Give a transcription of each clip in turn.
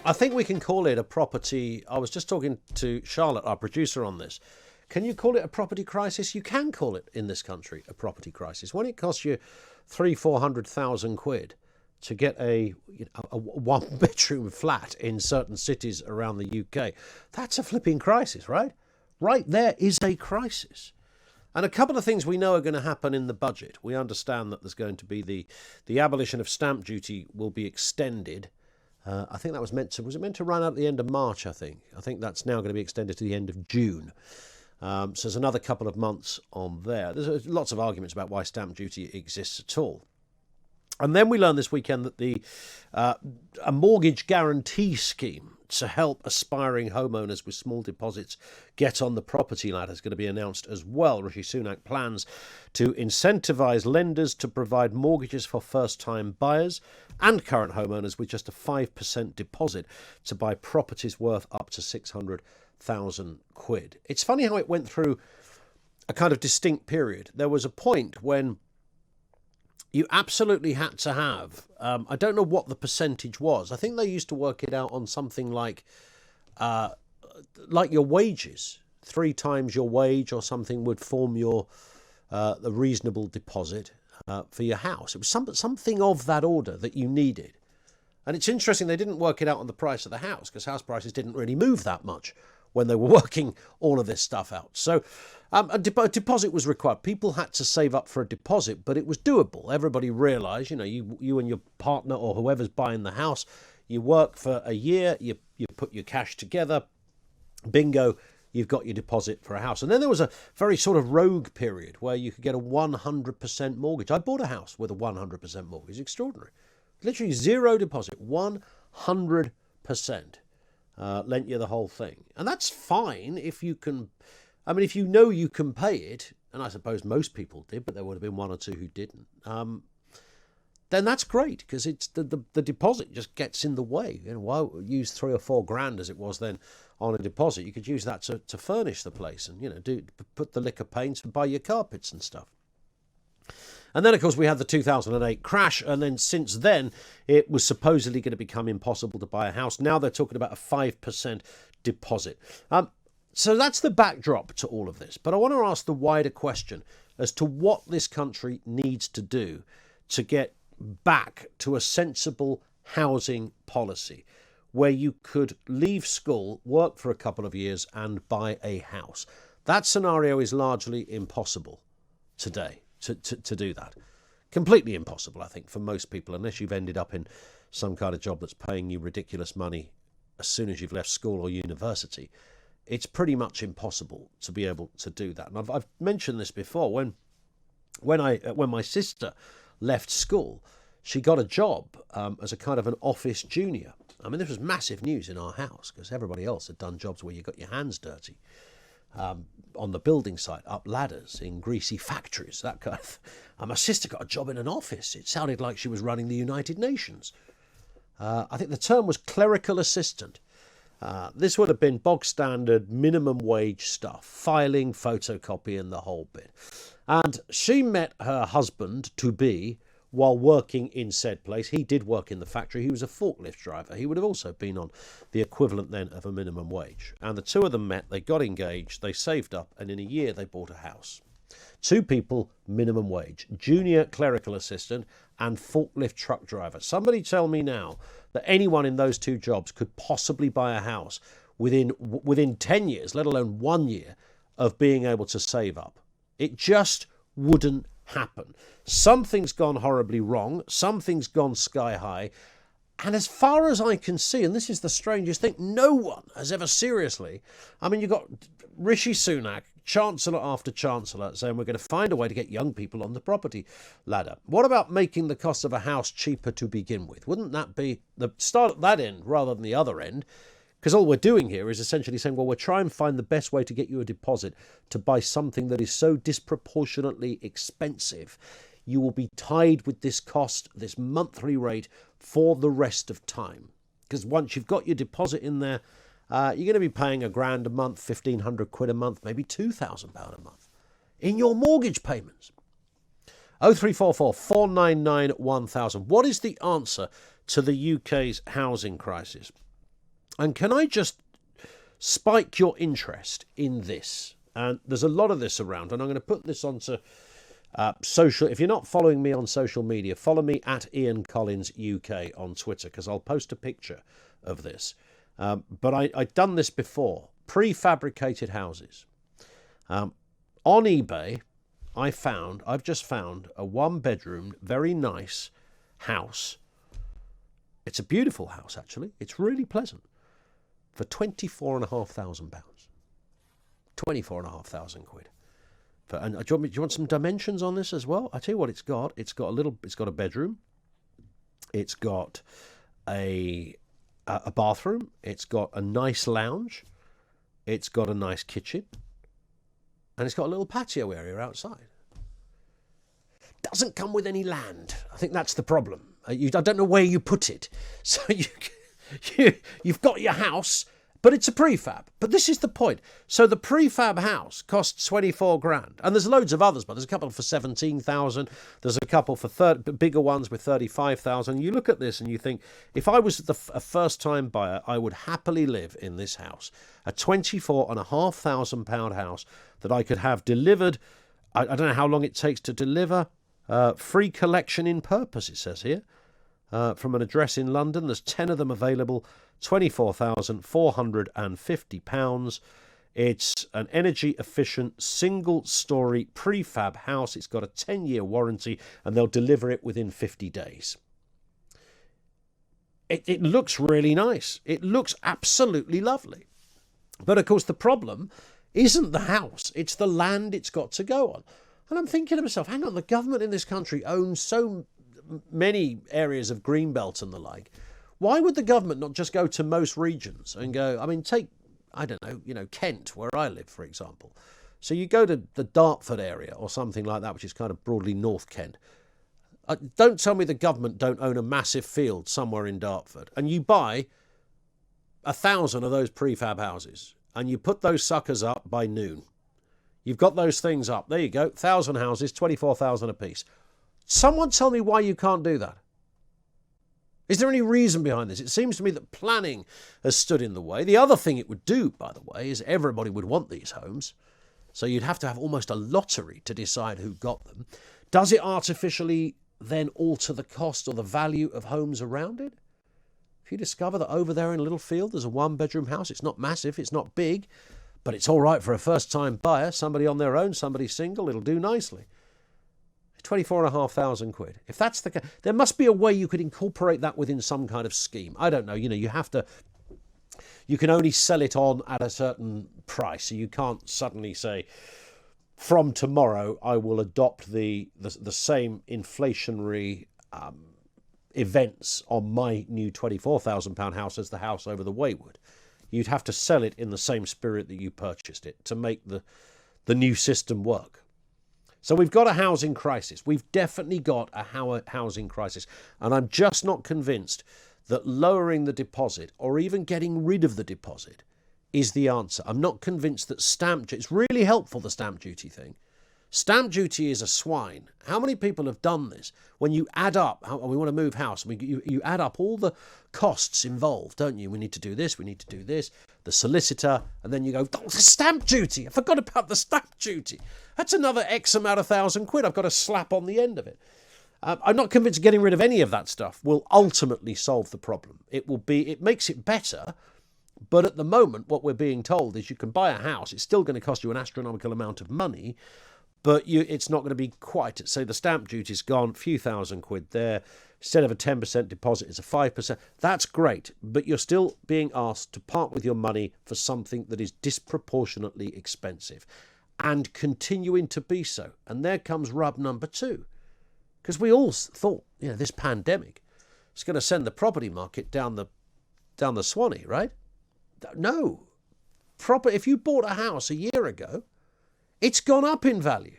I think we can call it a property. I was just talking to Charlotte, our producer, on this. Can you call it a property crisis? You can call it in this country a property crisis. When it costs you 300,000-400,000 quid to get a one-bedroom flat in certain cities around the UK, that's a flipping crisis, right? Right there is a crisis. And a couple of things we know are going to happen in the budget. We understand that there's going to be the abolition of stamp duty will be extended. I think that was it meant to run out at the end of March, I think. I think that's now going to be extended to the end of June. So there's another couple of months on there. There's lots of arguments about why stamp duty exists at all. And then we learned this weekend that a mortgage guarantee scheme to help aspiring homeowners with small deposits get on the property ladder is going to be announced as well. Rishi Sunak plans to incentivise lenders to provide mortgages for first-time buyers and current homeowners with just a 5% deposit to buy properties worth up to 600,000 quid. It's funny how it went through a kind of distinct period. There was a point when you absolutely had to have, I don't know what the percentage was. I think they used to work it out on something like your wages. 3 times your wage or something would form your the reasonable deposit for your house. It was something of that order that you needed. And it's interesting they didn't work it out on the price of the house because house prices didn't really move that much when they were working all of this stuff out. So a deposit was required. People had to save up for a deposit, but it was doable. Everybody realised, you and your partner or whoever's buying the house, you work for a year, you put your cash together, bingo, you've got your deposit for a house. And then there was a very sort of rogue period where you could get a 100% mortgage. I bought a house with a 100% mortgage. Extraordinary. Literally zero deposit, 100%. Lent you the whole thing. And that's fine if you can, if you know you can pay it, and I suppose most people did, but there would have been one or two who didn't, then that's great because it's the deposit just gets in the way. Why use 3 or 4 grand as it was then on a deposit? You could use that to furnish the place and, put the liquor paints and buy your carpets and stuff. And then, of course, we had the 2008 crash. And then since then, it was supposedly going to become impossible to buy a house. Now they're talking about a 5% deposit. So that's the backdrop to all of this. But I want to ask the wider question as to what this country needs to do to get back to a sensible housing policy where you could leave school, work for a couple of years and buy a house. That scenario is largely impossible today. To do that. Completely impossible, I think, for most people, unless you've ended up in some kind of job that's paying you ridiculous money as soon as you've left school or university. It's pretty much impossible to be able to do that. And I've mentioned this before. When my sister left school, she got a job as a kind of an office junior. This was massive news in our house because everybody else had done jobs where you got your hands dirty. On the building site, up ladders in greasy factories, that kind of. My sister got a job in an office. It sounded like she was running the United Nations. I think the term was clerical assistant. This would have been bog standard minimum wage stuff, filing, photocopying, the whole bit. And she met her husband to be while working in said place. He did work in the factory. He was a forklift driver. He would have also been on the equivalent then of a minimum wage. And the two of them met, they got engaged, they saved up, and in a year they bought a house. 2 people, minimum wage, junior clerical assistant and forklift truck driver. Somebody tell me now that anyone in those 2 jobs could possibly buy a house within 10 years, let alone 1 year, of being able to save up. It just wouldn't happen. Something's gone horribly wrong. Something's gone sky high. And as far as I can see, and this is the strangest thing, no one has ever seriously, you've got Rishi Sunak, Chancellor after Chancellor, saying we're going to find a way to get young people on the property ladder. What about making the cost of a house cheaper to begin with? Wouldn't that be the start at that end rather than the other end? Because all we're doing here is essentially saying, well, we'll try and find the best way to get you a deposit to buy something that is so disproportionately expensive. You will be tied with this cost, this monthly rate, for the rest of time. Because once you've got your deposit in there, you're going to be paying £1,000 a month, 1,500 quid a month, maybe £2,000 a month in your mortgage payments. 0344 499 1000. What is the answer to the UK's housing crisis? And can I just spike your interest in this? And there's a lot of this around, and I'm going to put this onto social. If you're not following me on social media, follow me at Ian Collins UK on Twitter, because I'll post a picture of this. But I'd done this before. Prefabricated houses. On eBay, I've just found a 1-bedroom, very nice house. It's a beautiful house, actually. It's really pleasant. For £24,500. £24,500. And do you want some dimensions on this as well? I tell you what it's got. It's got a bedroom. It's got a bathroom. It's got a nice lounge. It's got a nice kitchen. And it's got a little patio area outside. Doesn't come with any land. I think that's the problem. I don't know where you put it. So you've got your house, but it's a prefab. But this is the point. So the prefab house costs 24 grand. And there's loads of others, but there's a couple for 17,000. There's a couple for bigger ones with 35,000. You look at this and you think, if I was a first-time buyer, I would happily live in this house. A £24,500 house that I could have delivered. I don't know how long it takes to deliver. Free collection in purpose, it says here. From an address in London. There's 10 of them available. £24,450. It's an energy-efficient, single-storey prefab house. It's got a 10-year warranty, and they'll deliver it within 50 days. It looks really nice. It looks absolutely lovely. But, of course, the problem isn't the house. It's the land it's got to go on. And I'm thinking to myself, hang on, the government in this country owns so many areas of Greenbelt and the like. Why would the government not just go to most regions and go, I mean, take, I don't know, Kent, where I live, for example. So you go to the Dartford area or something like that, which is kind of broadly North Kent. Don't tell me the government don't own a massive field somewhere in Dartford. And you buy 1,000 of those prefab houses and you put those suckers up by noon. You've got those things up. There you go. 1,000 houses, 24,000 apiece. Someone tell me why you can't do that. Is there any reason behind this? It seems to me that planning has stood in the way. The other thing it would do, by the way, is everybody would want these homes. So you'd have to have almost a lottery to decide who got them. Does it artificially then alter the cost or the value of homes around it? If you discover that over there in a little field there's a 1-bedroom house, it's not massive, it's not big, but it's all right for a first-time buyer, somebody on their own, somebody single, it'll do nicely. £24,500. If that's the case, there must be a way you could incorporate that within some kind of scheme. I don't know. You have to. You can only sell it on at a certain price, so you can't suddenly say, from tomorrow I will adopt the same inflationary events on my new £24,000 house as the house over the way would. You'd have to sell it in the same spirit that you purchased it to make the new system work. So we've got a housing crisis. We've definitely got a housing crisis. And I'm just not convinced that lowering the deposit or even getting rid of the deposit is the answer. I'm not convinced that stamp duty, it's really helpful, the stamp duty thing. Stamp duty is a swine. How many people have done this? When you add up, we want to move house, you add up all the costs involved, don't you? We need to do this, we need to do this, the solicitor, and then you go, oh, the stamp duty, I forgot about the stamp duty. That's another X amount of £1,000 I've got to slap on the end of it. I'm not convinced getting rid of any of that stuff will ultimately solve the problem. It makes it better, but at the moment what we're being told is you can buy a house, it's still going to cost you an astronomical amount of money, but it's not going to be quite. So the stamp duty's gone, a few £1,000 there. Instead of a 10% deposit, it's a 5%. That's great, but you're still being asked to part with your money for something that is disproportionately expensive and continuing to be so. And there comes rub number 2. Because we all thought, this pandemic is going to send the property market down the Swanee, right? No. If you bought a house a year ago, it's gone up in value.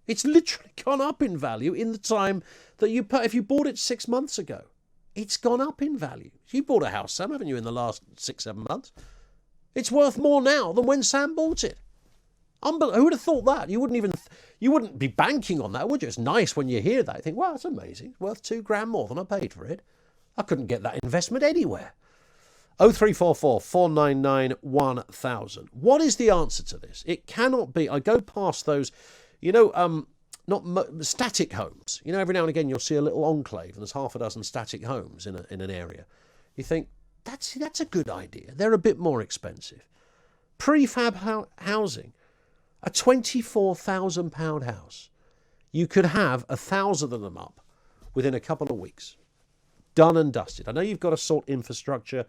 It's literally gone up in value in the time that you put. If you bought it 6 months ago, it's gone up in value. You bought a house, Sam, haven't you, in the last 6-7 months? It's worth more now than when Sam bought it. Who would have thought that? You wouldn't be banking on that, would you? It's nice when you hear that. You think, wow, it's amazing. It's worth £2,000 more than I paid for it. I couldn't get that investment anywhere. 0344 499 1000. What is the answer to this? It cannot be. I go past those, static homes. Every now and again you'll see a little enclave and there's half a dozen static homes in an area. You think, that's a good idea. They're a bit more expensive. Prefab housing. A £24,000 house. You could have 1,000 of them up within a couple of weeks. Done and dusted. I know you've got to sort infrastructure.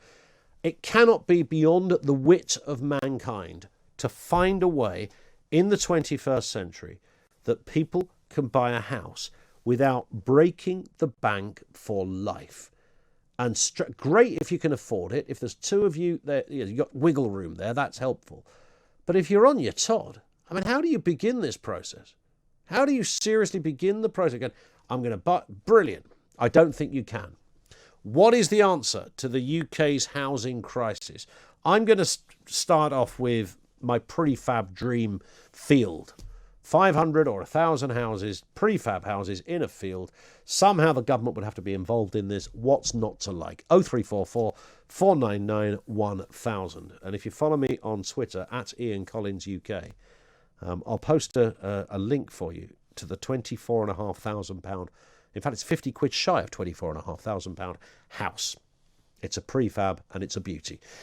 It cannot be beyond the wit of mankind to find a way in the 21st century that people can buy a house without breaking the bank for life. And great if you can afford it. If there's two of you, there, you've got wiggle room there, that's helpful. But if you're on your Todd, how do you begin this process? How do you seriously begin the process again? I'm going to buy. Brilliant. I don't think you can. What is the answer to the UK's housing crisis? I'm going to start off with my prefab dream field. 500 or 1,000 houses, prefab houses in a field. Somehow the government would have to be involved in this. What's not to like? 0344 499 1000. And if you follow me on Twitter, at Ian Collins UK, I'll post a link for you to the £24,500. In fact, it's 50 quid shy of £24,500 house. It's a prefab and it's a beauty.